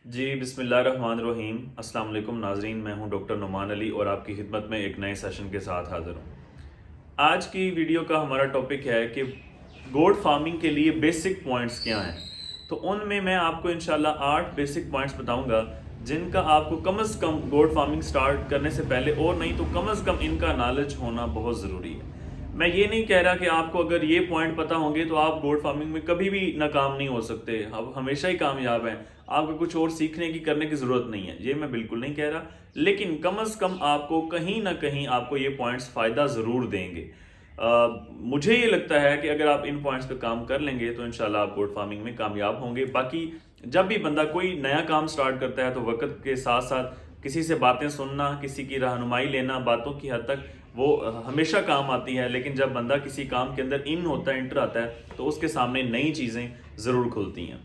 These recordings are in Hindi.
जी बिस्मिल्लाहिर्रहमानिर्रहीम। अस्सलाम वालेकुम नाजरीन, मैं हूं डॉक्टर नुमान अली और आपकी खिदमत में एक नए सेशन के साथ हाज़िर हूं। आज की वीडियो का हमारा टॉपिक है कि गोट फार्मिंग के लिए बेसिक पॉइंट्स क्या हैं। तो उनमें मैं आपको इंशाल्लाह 8 बेसिक पॉइंट्स बताऊंगा जिनका आपको कम से कम गोट फार्मिंग स्टार्ट करने से पहले और नहीं तो कम से कम इनका नॉलेज होना बहुत ज़रूरी है। मैं ये नहीं कह रहा कि आपको अगर ये पॉइंट पता होंगे तो आप गोट फार्मिंग में कभी भी नाकाम नहीं हो सकते, आप हमेशा ही कामयाब हैं, आपको कुछ और सीखने की करने की ज़रूरत नहीं है, ये मैं बिल्कुल नहीं कह रहा। लेकिन कम से कम आपको कहीं ना कहीं आपको ये पॉइंट्स फ़ायदा ज़रूर देंगे। मुझे ये लगता है कि अगर आप इन पॉइंट्स पे काम कर लेंगे तो इंशाल्लाह आप गोट फार्मिंग में कामयाब होंगे। बाकी जब भी बंदा कोई नया काम स्टार्ट करता है तो वक्त के साथ साथ किसी से बातें सुनना, किसी की रहनुमाई लेना बातों की हद तक वो हमेशा काम आती है। लेकिन जब बंदा किसी काम के अंदर इन होता है, इंटर आता है, तो उसके सामने नई चीज़ें ज़रूर खुलती हैं।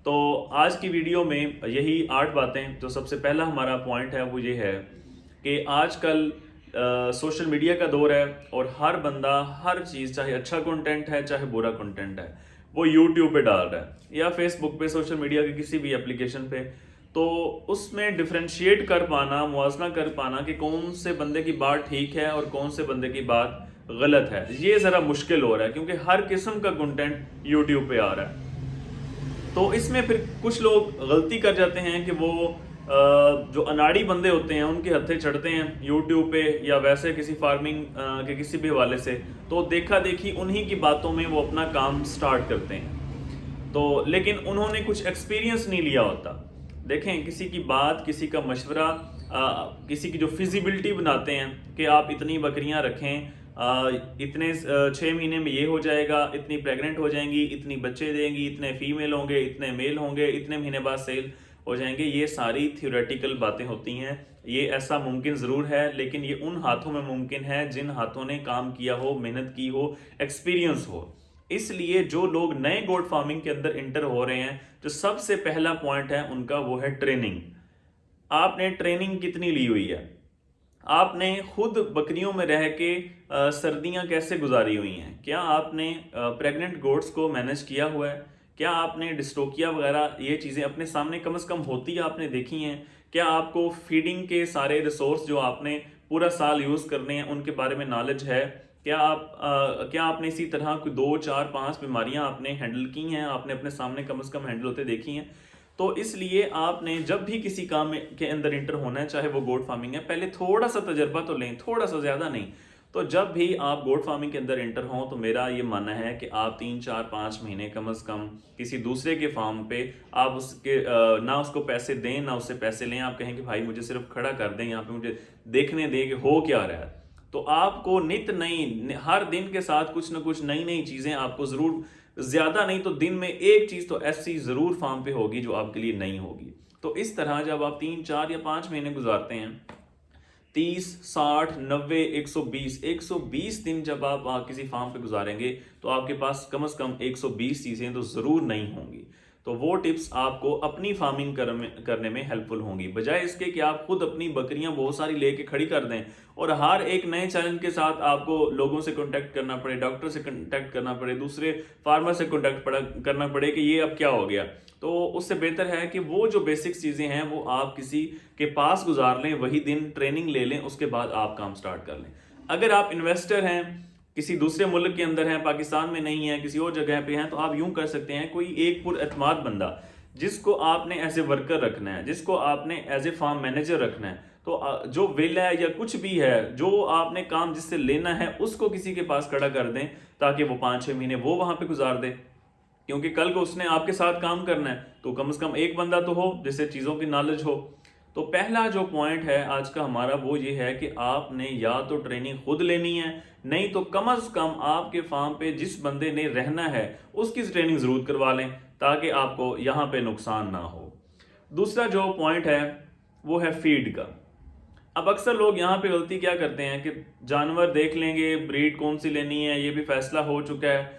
तो आज की वीडियो में यही 8 बातें। तो सबसे पहला हमारा पॉइंट है वो ये है कि आजकल सोशल मीडिया का दौर है और हर बंदा हर चीज़, चाहे अच्छा कंटेंट है चाहे बुरा कंटेंट है, वो यूट्यूब पे डाल रहा है या फेसबुक पे, सोशल मीडिया के किसी भी एप्लीकेशन पे। तो उसमें डिफ्रेंशिएट कर पाना, मुआवजा कर पाना कि कौन से बंदे की बात ठीक है और कौन से बंदे की बात गलत है, ये ज़रा मुश्किल हो रहा है क्योंकि हर किस्म का कंटेंट यूट्यूब पे आ रहा है। तो इसमें फिर कुछ लोग गलती कर जाते हैं कि वो जो अनाड़ी बंदे होते हैं उनके हत्थे चढ़ते हैं यूट्यूब पे या वैसे किसी फार्मिंग के किसी भी हवाले से, तो देखा देखी उन्हीं की बातों में वो अपना काम स्टार्ट करते हैं। तो लेकिन उन्होंने कुछ एक्सपीरियंस नहीं लिया होता। देखें, किसी की बात, किसी का मशवरा, किसी की जो फिजिबिलिटी बनाते हैं कि आप इतनी बकरियां रखें, इतने 6 महीने में ये हो जाएगा, इतनी प्रेग्नेंट हो जाएंगी, इतनी बच्चे देंगी, इतने फीमेल होंगे, इतने मेल होंगे, इतने महीने बाद सेल हो जाएंगे, ये सारी थियोरेटिकल बातें होती हैं। ये ऐसा मुमकिन ज़रूर है लेकिन ये उन हाथों में मुमकिन है जिन हाथों ने काम किया हो, मेहनत की हो, एक्सपीरियंस हो। इसलिए जो लोग नए गोट फार्मिंग के अंदर इंटर हो रहे हैं, जो सबसे पहला पॉइंट है उनका वो है ट्रेनिंग। आपने ट्रेनिंग कितनी ली हुई है? आपने खुद बकरियों में रह के सर्दियां कैसे गुजारी हुई हैं? क्या आपने प्रेग्नेंट गोट्स को मैनेज किया हुआ है? क्या आपने डिस्टोकिया वगैरह ये चीज़ें अपने सामने कम से कम होती आपने देखी हैं? क्या आपको फीडिंग के सारे रिसोर्स जो आपने पूरा साल यूज़ करने हैं उनके बारे में नॉलेज है? क्या आपने इसी तरह कोई 2 4 5 बीमारियां आपने हैंडल की हैं, आपने अपने सामने कम से कम हैंडल होते देखी हैं? तो इसलिए आपने जब भी किसी के अंदर इंटर होना है, चाहे वो गोट फार्मिंग है, पहले थोड़ा सा तजर्बा तो लें, थोड़ा सा, ज़्यादा नहीं। तो जब भी आप गोट फार्मिंग के अंदर इंटर हों तो मेरा ये मानना है कि आप 3 4 5 महीने कम से कम किसी दूसरे के फार्म पे आप ना उसको पैसे दें ना उससे पैसे लें। आप कहें कि भाई मुझे सिर्फ खड़ा कर दें यहाँ पे, मुझे देखने दें कि हो क्या रहा है। तो आपको नित नई, हर दिन के साथ कुछ ना कुछ नई नई चीज़ें आपको ज़रूर, ज्यादा नहीं तो दिन में एक चीज तो ऐसी जरूर फार्म पे होगी जो आपके लिए नहीं होगी। तो इस तरह जब आप 3 4 या 5 महीने गुजारते हैं, 30 60 90 120 दिन जब आप किसी फार्म पे गुजारेंगे तो आपके पास कम से कम 120 चीजें तो जरूर नहीं होंगी। तो वो टिप्स आपको अपनी फार्मिंग करने में हेल्पफुल होंगी, बजाय इसके कि आप खुद अपनी बकरियां बहुत सारी लेके खड़ी कर दें और हर एक नए चैलेंज के साथ आपको लोगों से कांटेक्ट करना पड़े, डॉक्टर से कांटेक्ट करना पड़े, दूसरे फार्मर से कांटेक्ट करना पड़े कि ये अब क्या हो गया। तो उससे बेहतर है कि वो जो बेसिक चीज़ें हैं वो आप किसी के पास गुजार लें, वही दिन ट्रेनिंग ले लें, उसके बाद आप काम स्टार्ट कर लें। अगर आप इन्वेस्टर हैं, किसी दूसरे मुल्क के अंदर हैं, पाकिस्तान में नहीं है, किसी और जगह पे हैं, तो आप यूं कर सकते हैं, कोई एक पुरएतमाद बंदा जिसको आपने एज ए वर्कर रखना है, जिसको आपने एज ए फार्म मैनेजर रखना है, तो जो विल है या कुछ भी है, जो आपने काम जिससे लेना है, उसको किसी के पास खड़ा कर दें ताकि वो 5 6 महीने वो वहां पे गुजार दे। क्योंकि कल को उसने आपके साथ काम करना है तो कम से कम एक बंदा तो हो जिससे चीज़ों की नॉलेज हो। तो पहला जो पॉइंट है आज का हमारा वो ये है कि आपने या तो ट्रेनिंग खुद लेनी है, नहीं तो कम से कम आपके फार्म पे जिस बंदे ने रहना है उसकी ट्रेनिंग जरूर करवा लें ताकि आपको यहाँ पे नुकसान ना हो। दूसरा जो पॉइंट है वो है फीड का। अब अक्सर लोग यहाँ पे गलती क्या करते हैं कि जानवर देख लेंगे, ब्रीड कौन सी लेनी है ये भी फैसला हो चुका है,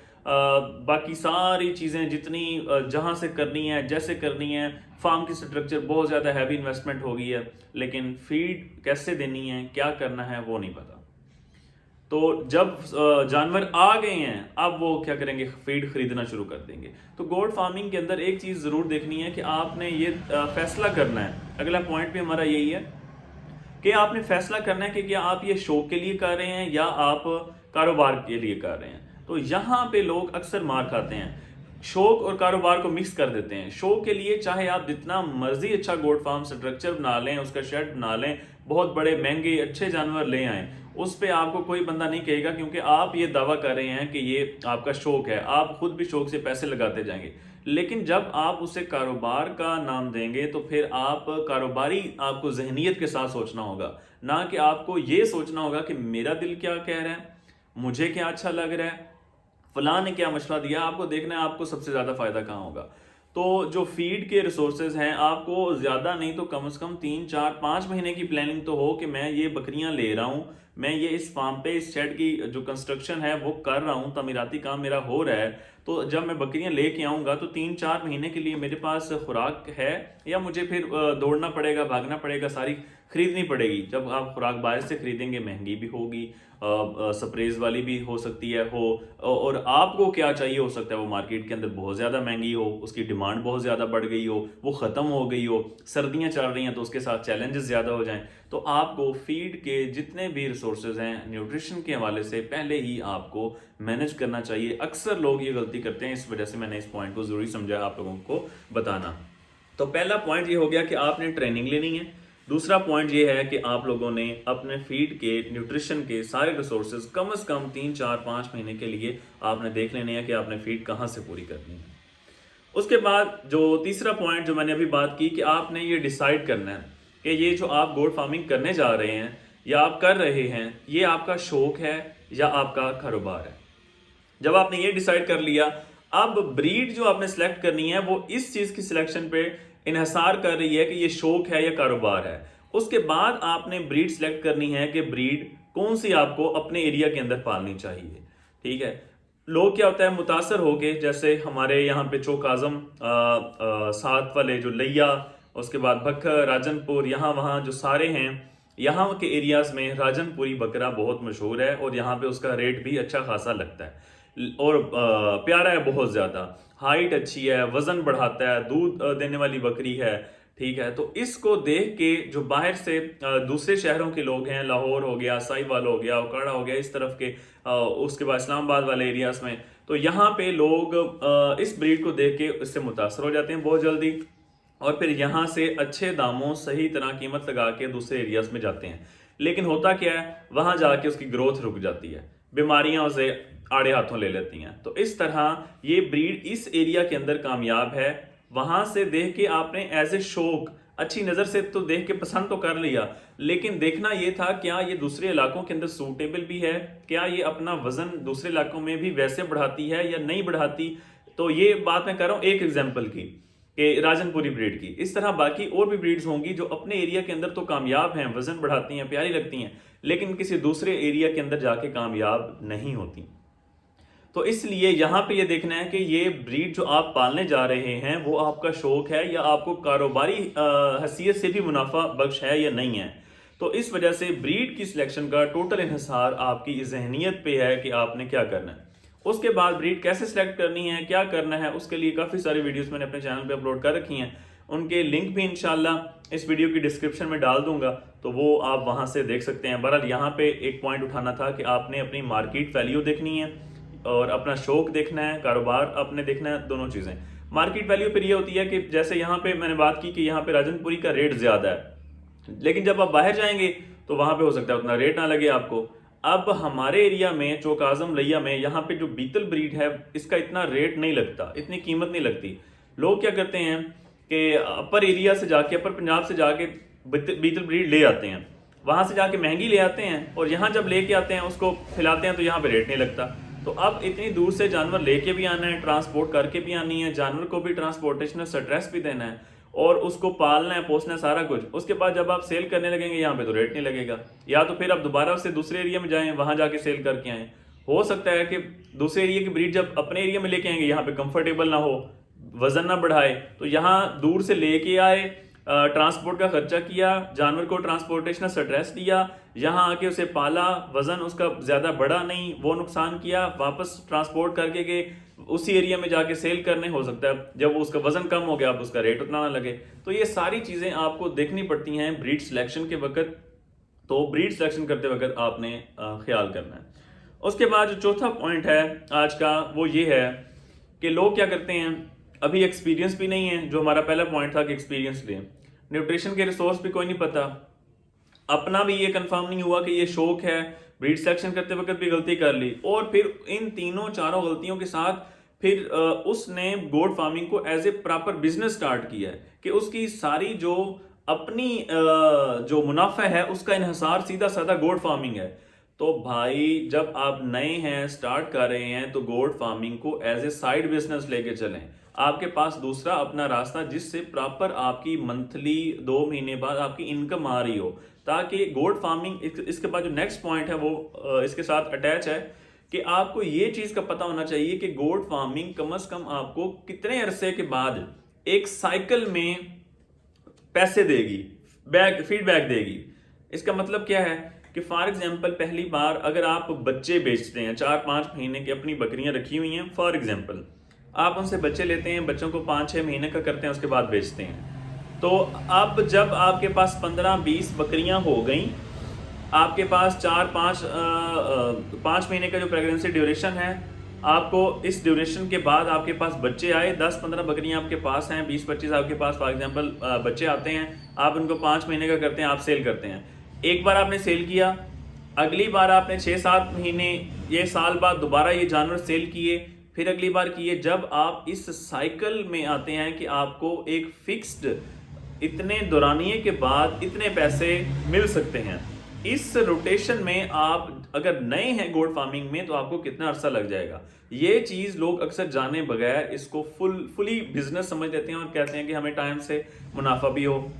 बाकी सारी चीज़ें जितनी जहाँ से करनी है, जैसे करनी है, फार्म की स्ट्रक्चर बहुत ज़्यादा हैवी इन्वेस्टमेंट हो गई है, लेकिन फीड कैसे देनी है, क्या करना है वो नहीं पता। तो जब जानवर आ गए हैं अब वो क्या करेंगे, फीड खरीदना शुरू कर देंगे। तो गोट फार्मिंग के अंदर एक चीज़ ज़रूर देखनी है कि आपने ये फैसला करना है, अगला पॉइंट भी हमारा यही है कि आपने फैसला करना है कि क्या आप ये शौक के लिए कर रहे हैं या आप कारोबार के लिए कर रहे हैं। तो यहाँ पे लोग अक्सर मार खाते हैं, शौक और कारोबार को मिक्स कर देते हैं। शौक के लिए चाहे आप जितना मर्जी अच्छा गोट फार्म स्ट्रक्चर बना लें, उसका शेड बना लें, बहुत बड़े महंगे अच्छे जानवर ले आएं, उस पर आपको कोई बंदा नहीं कहेगा, क्योंकि आप ये दावा कर रहे हैं कि ये आपका शौक है, आप खुद भी शौक से पैसे लगाते जाएंगे। लेकिन जब आप उसे कारोबार का नाम देंगे तो फिर आप कारोबारी आपको जहनीत के साथ सोचना होगा, ना कि आपको ये सोचना होगा कि मेरा दिल क्या कह रहा है, मुझे क्या अच्छा लग रहा है, फलां ने क्या मशवरा दिया। आपको देखना है आपको सबसे ज़्यादा फायदा कहाँ होगा। तो जो फीड के रिसोर्सेज हैं, आपको ज़्यादा नहीं तो कम से कम 3 4 5 महीने की प्लानिंग तो हो कि मैं ये बकरियां ले रहा हूँ, मैं ये इस फार्म पे इस शेड की जो कंस्ट्रक्शन है वो कर रहा हूँ, तमीराती काम मेरा हो रहा है। तो जब मैं बकरियां लेके आऊँगा तो 3 4 महीने के लिए मेरे पास खुराक है, या मुझे फिर दौड़ना पड़ेगा, भागना पड़ेगा, सारी खरीदनी पड़ेगी। जब आप खुराक बाहर से खरीदेंगे महंगी भी होगी, स्प्रेज वाली भी हो सकती है और आपको क्या चाहिए हो सकता है वो मार्केट के अंदर बहुत ज़्यादा महंगी हो, उसकी डिमांड बहुत ज़्यादा बढ़ गई हो, वो ख़त्म हो गई हो, सर्दियाँ चल रही हैं तो उसके साथ चैलेंजेस ज़्यादा हो जाएं। तो आपको फीड के जितने भी रिसोर्सेज हैं न्यूट्रिशन के हवाले से पहले ही आपको मैनेज करना चाहिए। अक्सर लोग ये गलती करते हैं, इस वजह से मैंने इस पॉइंट को ज़रूरी समझा आप लोगों को बताना। तो पहला पॉइंट ये हो गया कि आपने ट्रेनिंग लेनी है। दूसरा पॉइंट ये है कि आप लोगों ने अपने फीड के न्यूट्रिशन के सारे रिसोर्सेज कम से कम 3 4 5 महीने के लिए आपने देख लेने हैं कि आपने फीड कहाँ से पूरी करनी है। उसके बाद जो तीसरा पॉइंट जो मैंने अभी बात की कि आपने ये डिसाइड करना है कि ये जो आप गोट फार्मिंग करने जा रहे हैं या आप कर रहे हैं, ये आपका शौक है या आपका कारोबार है। जब आपने ये डिसाइड कर लिया, अब ब्रीड जो आपने सेलेक्ट करनी है वो इस चीज़ की सिलेक्शन पे इन्हसार कर रही है कि ये शौक है या कारोबार है। उसके बाद आपने ब्रीड सेलेक्ट करनी है कि ब्रीड कौन सी आपको अपने एरिया के अंदर पालनी चाहिए। ठीक है, लोग क्या होता है मुतासर हो गए, जैसे हमारे यहाँ पे चौक आजम साथ वाले जो लिया, उसके बाद भक्खर, राजनपुर, यहाँ वहाँ जो सारे हैं, यहाँ के एरियाज में राजनपुरी बकरा बहुत मशहूर है और यहाँ पे उसका रेट भी अच्छा खासा लगता है और प्यारा है, बहुत ज़्यादा हाइट अच्छी है, वजन बढ़ाता है, दूध देने वाली बकरी है। ठीक है, तो इसको देख के जो बाहर से दूसरे शहरों के लोग हैं, लाहौर हो गया, साहिवाल हो गया, उकाड़ा हो गया, इस तरफ के उसके बाद इस्लामाबाद वाले एरियाज में, तो यहाँ पे लोग इस ब्रीड को देख के इससे मुतासर हो जाते हैं बहुत जल्दी और फिर यहाँ से अच्छे दामों सही तरह कीमत लगा के दूसरे एरियाज में जाते हैं। लेकिन होता क्या है, वहाँ जाके उसकी ग्रोथ रुक जाती है, बीमारियां उसे आड़े हाथों ले लेती हैं। तो इस तरह ये ब्रीड इस एरिया के अंदर कामयाब है, वहां से देख के आपने एज ए शौक अच्छी नज़र से तो देख के पसंद तो कर लिया, लेकिन देखना ये था क्या ये दूसरे इलाकों के अंदर सूटेबल भी है, क्या ये अपना वजन दूसरे इलाकों में भी वैसे बढ़ाती है या नहीं बढ़ाती। तो ये बात मैं कर रहा हूँ एक एग्जाम्पल की कि राजनपुरी ब्रीड की। इस तरह बाकी और भी ब्रीड्स होंगी जो अपने एरिया के अंदर तो कामयाब हैं, वजन बढ़ाती हैं, प्यारी लगती हैं, लेकिन किसी दूसरे एरिया के अंदर जाके कामयाब नहीं होती। तो इसलिए यहाँ पे ये देखना है कि ये ब्रीड जो आप पालने जा रहे हैं वो आपका शौक है या आपको कारोबारी हैसियत से भी मुनाफा बख्श है या नहीं है। तो इस वजह से ब्रीड की सिलेक्शन का टोटल इन्हिसार आपकी जहनीत पे है कि आपने क्या करना है। उसके बाद ब्रीड कैसे सिलेक्ट करनी है, क्या करना है, उसके लिए काफ़ी सारी वीडियोस मैंने अपने चैनल पे अपलोड कर रखी हैं, उनके लिंक भी इंशाल्लाह इस वीडियो की डिस्क्रिप्शन में डाल दूंगा, तो वो आप वहाँ से देख सकते हैं। बहरहाल यहाँ पे एक पॉइंट उठाना था कि आपने अपनी मार्केट वैल्यू देखनी है और अपना शौक देखना है, कारोबार अपने देखना है, दोनों चीज़ें। मार्केट वैल्यू फिर ये होती है कि जैसे यहाँ पे मैंने बात की कि यहाँ पे राजनपुरी का रेट ज़्यादा है, लेकिन जब आप बाहर जाएंगे तो वहाँ पे हो सकता है उतना रेट ना लगे आपको। अब हमारे एरिया में चौक आजम लिया में यहाँ पे जो बीतल ब्रीड है इसका इतना रेट नहीं लगता, इतनी कीमत नहीं लगती। लोग क्या करते हैं कि अपर एरिया से जाके, अपर पंजाब से जाके बीतल ब्रीड ले आते हैं, वहाँ से जाके महंगी ले आते हैं और यहाँ जब लेके आते हैं उसको खिलाते हैं तो यहाँ पे रेट नहीं लगता। तो अब इतनी दूर से जानवर लेके भी आना है, ट्रांसपोर्ट करके भी आनी है, जानवर को भी ट्रांसपोर्टेशनल स्ट्रेस भी देना है और उसको पालना है, पोसना है, सारा कुछ। उसके बाद जब आप सेल करने लगेंगे यहाँ पे तो रेट नहीं लगेगा, या तो फिर आप दोबारा से दूसरे एरिया में जाएं, वहाँ जाके सेल करके आएँ। हो सकता है कि दूसरे एरिया की ब्रीड जब अपने एरिया में लेके आएंगे यहाँ पे कंफर्टेबल ना हो, वजन ना बढ़ाए, तो यहाँ दूर से लेके आए, ट्रांसपोर्ट का खर्चा किया, जानवर को ट्रांसपोर्टेशनल स्ट्रेस दिया, यहाँ आके उसे पाला, वजन उसका ज़्यादा बड़ा नहीं, वो नुकसान किया, वापस ट्रांसपोर्ट करके के उसी एरिया में जाके सेल करने, हो सकता है जब उसका वजन कम हो गया अब उसका रेट उतना ना लगे। तो ये सारी चीज़ें आपको देखनी पड़ती हैं ब्रीड सिलेक्शन के वक्त। तो ब्रीड सिलेक्शन करते वक्त आपने ख्याल करना है। उसके बाद जो चौथा पॉइंट है आज का वो ये है कि लोग क्या करते हैं, अभी एक्सपीरियंस भी नहीं है, जो हमारा पहला पॉइंट था कि एक्सपीरियंस लें, न्यूट्रिशन के रिसोर्स भी कोई नहीं पता, अपना भी ये कंफर्म नहीं हुआ कि ये शौक है, ब्रीड सिलेक्शन करते वक्त भी गलती कर ली, और फिर इन तीनों चारों गलतियों के साथ फिर उसने गोट फार्मिंग को as a proper business start किया है कि उसकी सारी जो अपनी जो मुनाफा है उसका इन्हिसार सीधा साधा गोट फार्मिंग है। तो भाई जब आप नए हैं, स्टार्ट कर रहे हैं, तो गोट फार्मिंग को एज ए साइड बिजनेस लेके चलें। आपके पास दूसरा अपना रास्ता जिससे प्रॉपर आपकी मंथली 2 महीने बाद आपकी इनकम आ रही हो, ताकि गोट फार्मिंग इसके बाद जो नेक्स्ट पॉइंट है वो इसके साथ अटैच है कि आपको ये चीज का पता होना चाहिए कि गोट फार्मिंग कम से कम आपको कितने अरसे के बाद एक साइकिल में पैसे देगी, फीडबैक देगी। इसका मतलब क्या है कि फॉर एग्जाम्पल पहली बार अगर आप बच्चे बेचते हैं, 4-5 महीने की अपनी बकरियां रखी हुई हैं, फॉर एग्जाम्पल आप उनसे बच्चे लेते हैं, बच्चों को 5-6 महीने का करते हैं, उसके बाद बेचते हैं। तो अब जब आपके पास 15-20 बकरियां हो गई, आपके पास 5 महीने का जो प्रेगनेंसी ड्यूरेशन है, आपको इस ड्यूरेशन के बाद आपके पास बच्चे आए, 10-15 बकरियां आपके पास हैं, 20-25 आपके पास फॉर एग्जांपल बच्चे आते हैं, आप उनको 5 महीने का करते हैं, आप सेल करते हैं। एक बार आपने सेल किया, अगली बार आपने 6-7 महीने ये साल बाद दोबारा ये जानवर सेल किए, फिर अगली बार किए। जब आप इस साइकिल में आते हैं कि आपको एक फिक्स्ड इतने दौरानिए के बाद इतने पैसे मिल सकते हैं, इस रोटेशन में आप अगर नए हैं गोट फार्मिंग में तो आपको कितना अरसा लग जाएगा। ये चीज लोग अक्सर जाने बगैर इसको फुली बिजनेस समझ लेते हैं और कहते हैं कि हमें टाइम से मुनाफा भी हो।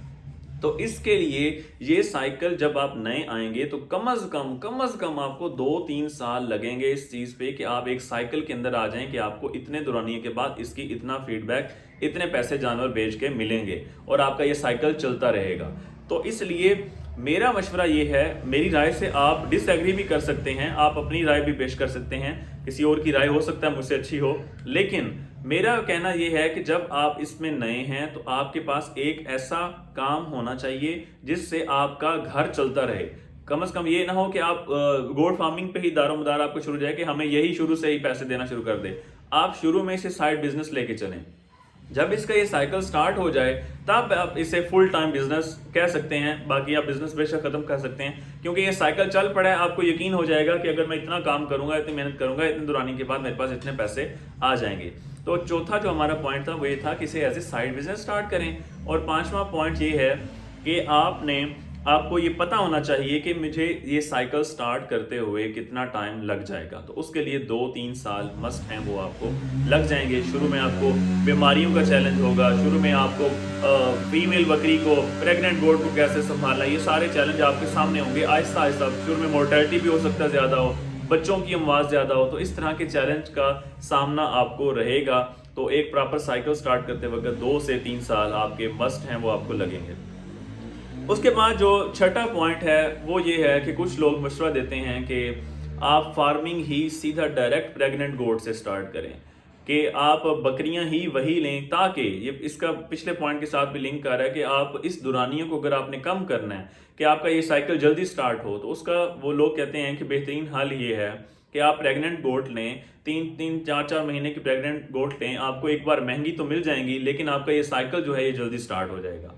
तो इसके लिए ये साइकिल जब आप नए आएंगे तो कम से कम आपको 2-3 साल लगेंगे इस चीज पे कि आप एक साइकिल के अंदर आ जाएं कि आपको इतने दौरानिए के बाद इसकी इतना फीडबैक, इतने पैसे जानवर बेच के मिलेंगे और आपका ये साइकिल चलता रहेगा। तो इसलिए मेरा मशवरा ये है, मेरी राय से आप डिसएग्री भी कर सकते हैं, आप अपनी राय भी पेश कर सकते हैं, किसी और की राय हो सकता है मुझसे अच्छी हो, लेकिन मेरा कहना यह है कि जब आप इसमें नए हैं तो आपके पास एक ऐसा काम होना चाहिए जिससे आपका घर चलता रहे। कम से कम ये ना हो कि आप गोट फार्मिंग पे ही दारोमदार आपको शुरू जाए कि हमें यही शुरू से ही पैसे देना शुरू कर दे। आप शुरू में इसे साइड बिजनेस लेके चलें, जब इसका ये साइकिल स्टार्ट हो जाए तब आप इसे फुल टाइम बिजनेस कह सकते हैं, बाकी आप बिजनेस बेशक खत्म कर सकते हैं, क्योंकि ये साइकिल चल पड़ा है। आपको यकीन हो जाएगा कि अगर मैं इतना काम करूंगा, इतनी मेहनत करूंगा, इतने दौरानी के बाद मेरे पास इतने पैसे आ जाएंगे। तो चौथा जो हमारा पॉइंट था वो ये था कि इसे as a side business start करें। और 5वां पॉइंट ये है कि आपको ये पता होना चाहिए कि मुझे ये साइकिल स्टार्ट करते हुए कितना टाइम लग जाएगा। तो उसके लिए 2-3 साल मस्ट हैं, वो आपको लग जाएंगे। शुरू में आपको बीमारियों का चैलेंज होगा, शुरू में आपको फीमेल बकरी को, प्रेग्नेंट गोट को कैसे संभालना, ये सारे चैलेंज आपके सामने होंगे। आहिस्ता आहिस्ता शुरू में मोर्टेलिटी भी हो सकता है ज़्यादा हो, बच्चों की आवाज़ ज़्यादा हो, तो इस तरह के चैलेंज का सामना आपको रहेगा। तो एक प्रॉपर साइकिल स्टार्ट करते वक्त 2 से 3 साल आपके मस्ट हैं, वो आपको लगेंगे। उसके बाद जो छठा पॉइंट है वो ये है कि कुछ लोग मशवरा देते हैं कि आप फार्मिंग ही सीधा डायरेक्ट प्रेग्नेंट गोट से स्टार्ट करें, कि आप बकरियां ही वही लें, ताकि ये इसका पिछले पॉइंट के साथ भी लिंक कर रहा है कि आप इस दुरानियों को अगर आपने कम करना है कि आपका ये साइकिल जल्दी स्टार्ट हो, तो उसका वो लोग कहते हैं कि बेहतरीन हल ये है कि आप प्रेग्नेंट गोट लें, 3-4 महीने की प्रेग्नेंट गोट लें। आपको एक बार महंगी तो मिल जाएंगी, लेकिन आपका ये साइकिल जो है ये जल्दी स्टार्ट हो जाएगा।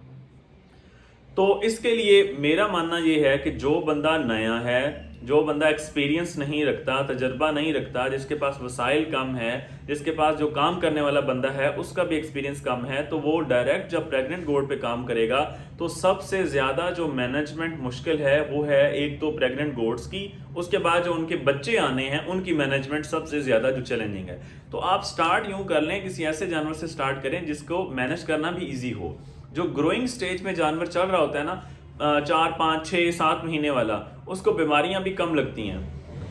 तो इसके लिए मेरा मानना यह है कि जो बंदा नया है, जो बंदा एक्सपीरियंस नहीं रखता, तजर्बा नहीं रखता, जिसके पास वसाइल कम है, जिसके पास जो काम करने वाला बंदा है उसका भी एक्सपीरियंस कम है, तो वो डायरेक्ट जब प्रेग्नेंट गोट पे काम करेगा तो सबसे ज़्यादा जो मैनेजमेंट मुश्किल है वो है एक तो प्रेग्नेंट गोट्स की, उसके बाद जो उनके बच्चे आने हैं उनकी मैनेजमेंट सबसे ज़्यादा जो चैलेंजिंग है। तो आप स्टार्ट यूँ कर लें, किसी ऐसे जानवर से स्टार्ट करें जिसको मैनेज करना भी ईजी हो। जो ग्रोइंग स्टेज में जानवर चल रहा होता है ना, 4-5-6-7 महीने वाला, उसको बीमारियां भी कम लगती हैं,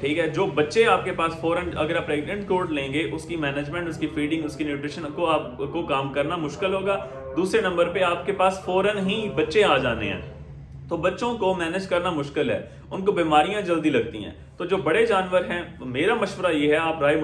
ठीक है। जो बच्चे आपके पास फौरन अगर आप प्रेग्नेंट गोट लेंगे, उसकी मैनेजमेंट, उसकी फीडिंग, उसकी न्यूट्रिशन को आपको काम करना मुश्किल होगा, दूसरे नंबर पे आपके पास फौरन ही बच्चे आ जाने हैं, तो बच्चों को मैनेज करना मुश्किल है, उनको बीमारियां जल्दी लगती हैं। तो जो बड़े जानवर हैं, मेरा मशवरा ये है, आप राय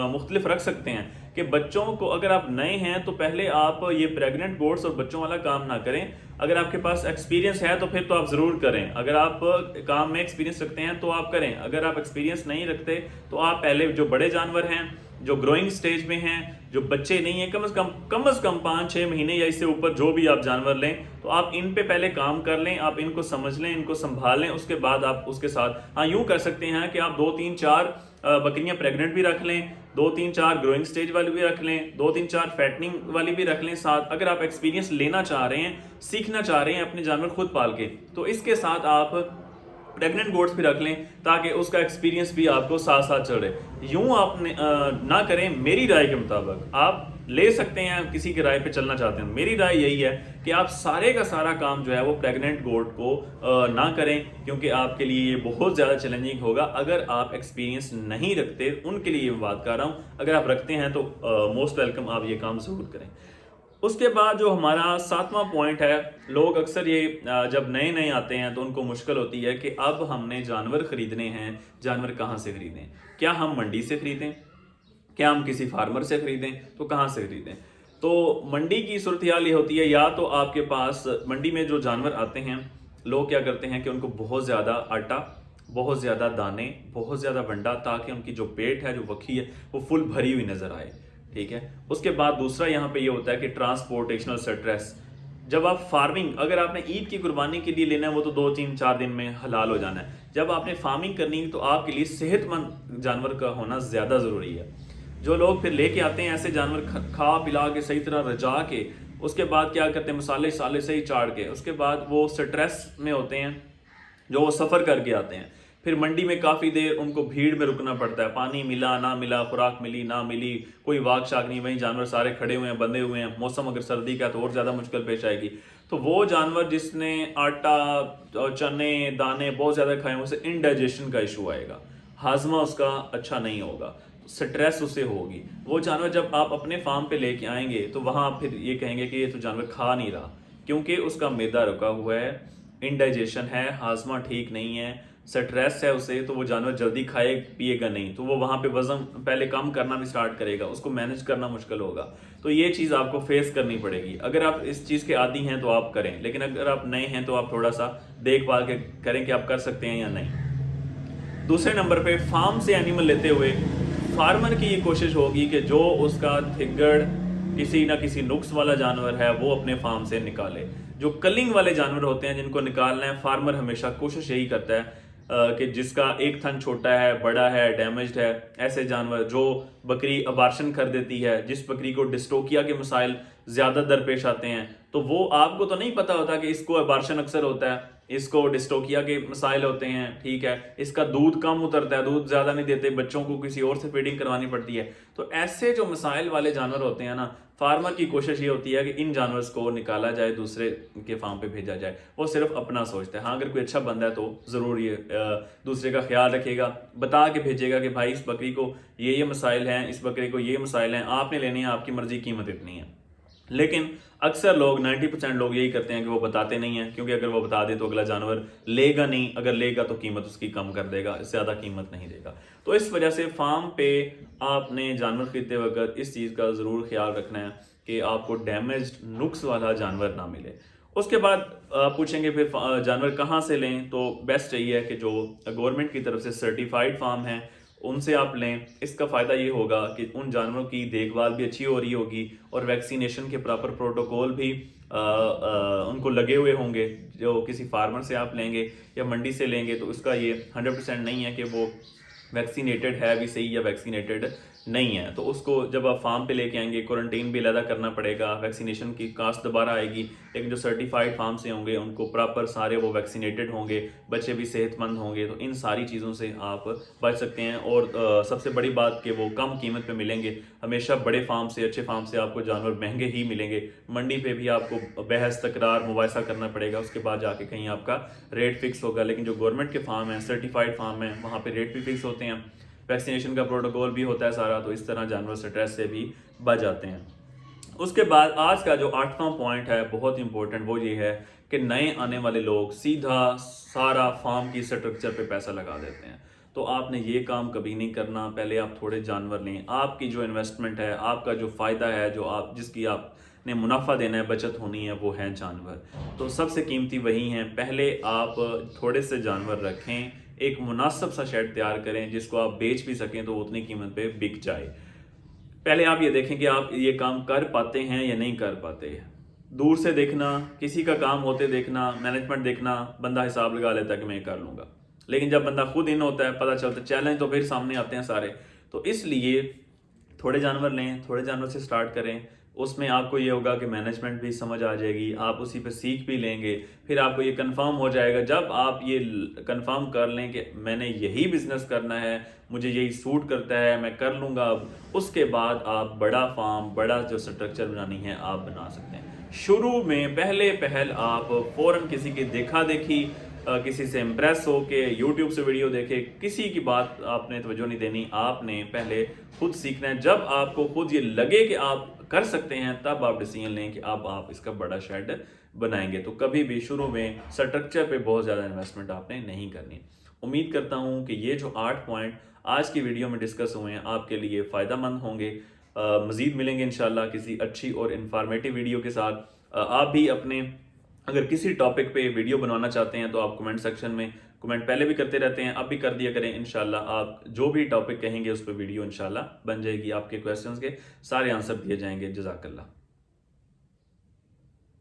मुख्तलिफ रख सकते हैं कि बच्चों को, अगर आप नए हैं तो पहले आप ये प्रेग्नेंट गोट्स और बच्चों वाला काम ना करें। अगर आपके पास एक्सपीरियंस है तो फिर तो आप ज़रूर करें। अगर आप काम में एक्सपीरियंस रखते हैं तो आप करें। अगर आप एक्सपीरियंस नहीं रखते तो आप पहले जो बड़े जानवर हैं, जो ग्रोइंग स्टेज में हैं, जो बच्चे नहीं हैं, कम से कम 5-6 महीने या इससे ऊपर जो भी आप जानवर लें, तो आप इन पे पहले काम कर लें, आप इनको समझ लें, इनको संभाल लें। उसके बाद आप उसके साथ, हाँ, यूं कर सकते हैं कि आप 2-3-4 बकरियां प्रेग्नेंट भी रख लें, 2-3-4 ग्रोइंग स्टेज वाली भी रख लें, 2-3-4 फैटनिंग वाली भी रख लें साथ। अगर आप एक्सपीरियंस लेना चाह रहे हैं, सीखना चाह रहे हैं अपने जानवर खुद पाल के, तो इसके साथ आप प्रेग्नेंट गोट्स भी रख लें, ताकि उसका एक्सपीरियंस भी आपको साथ साथ चले। यूं आप ना करें। मेरी राय के मुताबिक आप ले सकते हैं, किसी की राय पे चलना चाहते हैं, मेरी राय यही है कि आप सारे का सारा काम जो है वो प्रेग्नेंट गोट को ना करें, क्योंकि आपके लिए ये बहुत ज़्यादा चैलेंजिंग होगा। अगर आप एक्सपीरियंस नहीं रखते, उनके लिए ये बात कर रहा हूँ, अगर आप रखते हैं तो मोस्ट वेलकम, आप ये काम ज़रूर करें। उसके बाद जो हमारा 7वां पॉइंट है, लोग अक्सर ये जब नए नए आते हैं तो उनको मुश्किल होती है कि अब हमने जानवर खरीदने हैं, जानवर कहाँ से खरीदें? क्या हम मंडी से खरीदें? क्या हम किसी फार्मर से खरीदें? तो कहाँ से खरीदें? तो मंडी की सूरत हाल ये होती है, या तो आपके पास मंडी में जो जानवर आते हैं, लोग क्या करते हैं कि उनको बहुत ज़्यादा आटा, बहुत ज़्यादा दाने, बहुत ज़्यादा वंडा, ताकि उनकी जो पेट है, जो वक्खी है, वो फुल भरी हुई नज़र आए। ठीक है। उसके बाद दूसरा यहाँ पे ये होता है कि ट्रांसपोर्टेशनल स्ट्रेस। जब आप फार्मिंग, अगर आपने ईद की कुर्बानी के लिए लेना है, वो तो 2-3-4 दिन में हलाल हो जाना है। जब आपने फार्मिंग करनी है तो आपके लिए सेहतमंद जानवर का होना ज़्यादा ज़रूरी है। जो लोग फिर लेके आते हैं ऐसे जानवर, खा पिला के सही तरह रजा के, उसके बाद क्या करते हैं, मसाले साले सही चाड़ के, उसके बाद वो स्ट्रेस में होते हैं, जो वो सफ़र करके आते हैं। फिर मंडी में काफ़ी देर उनको भीड़ में रुकना पड़ता है, पानी मिला ना मिला, खुराक मिली ना मिली, कोई वाक शाक नहीं, वहीं जानवर सारे खड़े हुए हैं, बंधे हुए हैं। मौसम अगर सर्दी का तो और ज़्यादा मुश्किल पेश आएगी। तो वो जानवर जिसने आटा, चने, दाने बहुत ज़्यादा खाए, उसे इनडाइजेशन का इशू आएगा, हाजमा उसका अच्छा नहीं होगा, स्ट्रेस उसे होगी। वो जानवर जब आप अपने फार्म पे लेके आएंगे तो वहाँ फिर ये कहेंगे कि ये तो जानवर खा नहीं रहा, क्योंकि उसका मैदा रुका हुआ है, इनडाइजेशन है, हाजमा ठीक नहीं है, स्ट्रेस है उसे, तो वो जानवर जल्दी खाए पिएगा नहीं, तो वो वहाँ पे वजन पहले कम करना भी स्टार्ट करेगा, उसको मैनेज करना मुश्किल होगा। तो ये चीज़ आपको फेस करनी पड़ेगी। अगर आप इस चीज़ के आदी हैं तो आप करें, लेकिन अगर आप नए हैं तो आप थोड़ा सा देखभाल के करें कि आप कर सकते हैं या नहीं। दूसरे नंबर पे, फार्म से एनिमल लेते हुए फार्मर की ये कोशिश होगी कि जो उसका थिगड़, किसी ना किसी नुक्स वाला जानवर है, वो अपने फार्म से निकाले। जो कलिंग वाले जानवर होते हैं जिनको निकालना है, फार्मर हमेशा कोशिश यही करता है कि जिसका एक थन छोटा है, बड़ा है, डैमेज्ड है, ऐसे जानवर, जो बकरी अबार्शन कर देती है, जिस बकरी को डिस्टोकिया के मसाइल ज़्यादा दरपेश आते हैं, तो वो आपको तो नहीं पता होता कि इसको अबार्शन अक्सर होता है, इसको डिस्टोकिया के मसाइल होते हैं, ठीक है, इसका दूध कम उतरता है, दूध ज़्यादा नहीं देते, बच्चों को किसी और से फीडिंग करवानी पड़ती है। तो ऐसे जो मसाइल वाले जानवर होते हैं ना, फार्मर की कोशिश ये होती है कि इन जानवर्स को निकाला जाए, दूसरे के फार्म पे भेजा जाए। वो सिर्फ अपना सोचता है। हाँ, अगर कोई अच्छा बंदा है तो ज़रूर ये दूसरे का ख्याल रखेगा, बता के भेजेगा कि भाई इस बकरी को ये मसाइल हैं, इस बकरी को ये मसाइल हैं, आपने लेनी है, आपकी मर्जी, कीमत इतनी है। लेकिन अक्सर लोग, 90% लोग यही करते हैं कि वो बताते नहीं हैं, क्योंकि अगर वो बता दे तो अगला जानवर लेगा नहीं, अगर लेगा तो कीमत उसकी कम कर देगा, ज़्यादा कीमत नहीं देगा। तो इस वजह से फार्म पे आपने जानवर खरीदते वक्त इस चीज़ का ज़रूर ख्याल रखना है कि आपको डैमेज्ड, नुक्स वाला जानवर ना मिले। उसके बाद पूछेंगे फिर जानवर कहाँ से लें, तो बेस्ट यही है कि जो गवर्नमेंट की तरफ से सर्टिफाइड फार्म है उनसे आप लें। इसका फ़ायदा ये होगा कि उन जानवरों की देखभाल भी अच्छी हो रही होगी और वैक्सीनेशन के प्रॉपर प्रोटोकॉल भी उनको लगे हुए होंगे। जो किसी फार्मर से आप लेंगे या मंडी से लेंगे तो उसका ये 100% नहीं है कि वो वैक्सीनेटेड है भी सही या वैक्सीनेटेड नहीं है। तो उसको जब आप फार्म पे लेके आएंगे, क्वारंटीन भी अलग करना पड़ेगा, वैक्सीनेशन की कास्ट दोबारा आएगी। लेकिन जो सर्टिफाइड फार्म से होंगे उनको प्रॉपर सारे वो वैक्सीनेटेड होंगे, बच्चे भी सेहतमंद होंगे, तो इन सारी चीज़ों से आप बच सकते हैं। और सबसे बड़ी बात कि वो कम कीमत पे मिलेंगे। हमेशा बड़े फार्म से, अच्छे फार्म से आपको जानवर महंगे ही मिलेंगे। मंडी पे भी आपको बहस, तकरार, मुबाहिसा करना पड़ेगा, उसके बाद जाके कहीं आपका रेट फिक्स होगा। लेकिन जो गवर्नमेंट के फार्म हैं, सर्टिफाइड फार्म हैं, वहाँ पे रेट भी फिक्स होते हैं, वैक्सीनेशन का प्रोटोकॉल भी होता है सारा। तो इस तरह जानवर स्ट्रेस से भी बच जाते हैं। उसके बाद आज का जो 8वां पॉइंट है बहुत इंपॉर्टेंट, वो ये है कि नए आने वाले लोग सीधा सारा फार्म की स्ट्रक्चर पे पैसा लगा देते हैं। तो आपने ये काम कभी नहीं करना। पहले आप थोड़े जानवर लें। आपकी जो इन्वेस्टमेंट है, आपका जो फ़ायदा है, जो आप जिसकी आपने मुनाफा देना है, बचत होनी है, वो है जानवर। तो सबसे कीमती वही हैं। पहले आप थोड़े से जानवर रखें, एक मुनासिब सा शेड तैयार करें जिसको आप बेच भी सकें तो उतनी कीमत पे बिक जाए। पहले आप ये देखें कि आप ये काम कर पाते हैं या नहीं कर पाते। दूर से देखना, किसी का काम होते देखना, मैनेजमेंट देखना, बंदा हिसाब लगा लेता है कि मैं कर लूँगा। लेकिन जब बंदा खुद इन होता है, पता चलता है चैलेंज, तो फिर सामने आते हैं सारे। तो इसलिए थोड़े जानवर लें, थोड़े जानवर से स्टार्ट करें। उसमें आपको ये होगा कि मैनेजमेंट भी समझ आ जाएगी, आप उसी पे सीख भी लेंगे। फिर आपको ये कंफर्म हो जाएगा, जब आप ये कंफर्म कर लें कि मैंने यही बिजनेस करना है, मुझे यही सूट करता है, मैं कर लूँगा अब, उसके बाद आप बड़ा फार्म, बड़ा जो स्ट्रक्चर बनानी है आप बना सकते हैं। शुरू में पहले पहल आप फ़ौरन किसी की देखा देखी, किसी से इम्प्रेस हो के यूट्यूब से वीडियो देखे, किसी की बात आपने तवज्जो नहीं देनी। आपने पहले खुद सीखना है। जब आपको खुद ये लगे कि आप कर सकते हैं, तब आप डिसीजन लें कि अब आप इसका बड़ा शेड बनाएंगे। तो कभी भी शुरू में स्ट्रक्चर पे बहुत ज़्यादा इन्वेस्टमेंट आपने नहीं करनी। उम्मीद करता हूँ कि ये जो 8 पॉइंट आज की वीडियो में डिस्कस हुए हैं आपके लिए फ़ायदेमंद होंगे। मज़ीद मिलेंगे इंशाल्लाह किसी अच्छी और इन्फॉर्मेटिव वीडियो के साथ। आप भी अपने अगर किसी टॉपिक पे वीडियो बनवाना चाहते हैं तो आप कमेंट सेक्शन में कमेंट पहले भी करते रहते हैं, अब भी कर दिया करें। इंशाल्लाह आप जो भी टॉपिक कहेंगे उस पर वीडियो इंशाल्लाह बन जाएगी। आपके क्वेश्चंस के सारे आंसर दिए जाएंगे। जज़ाकल्लाह।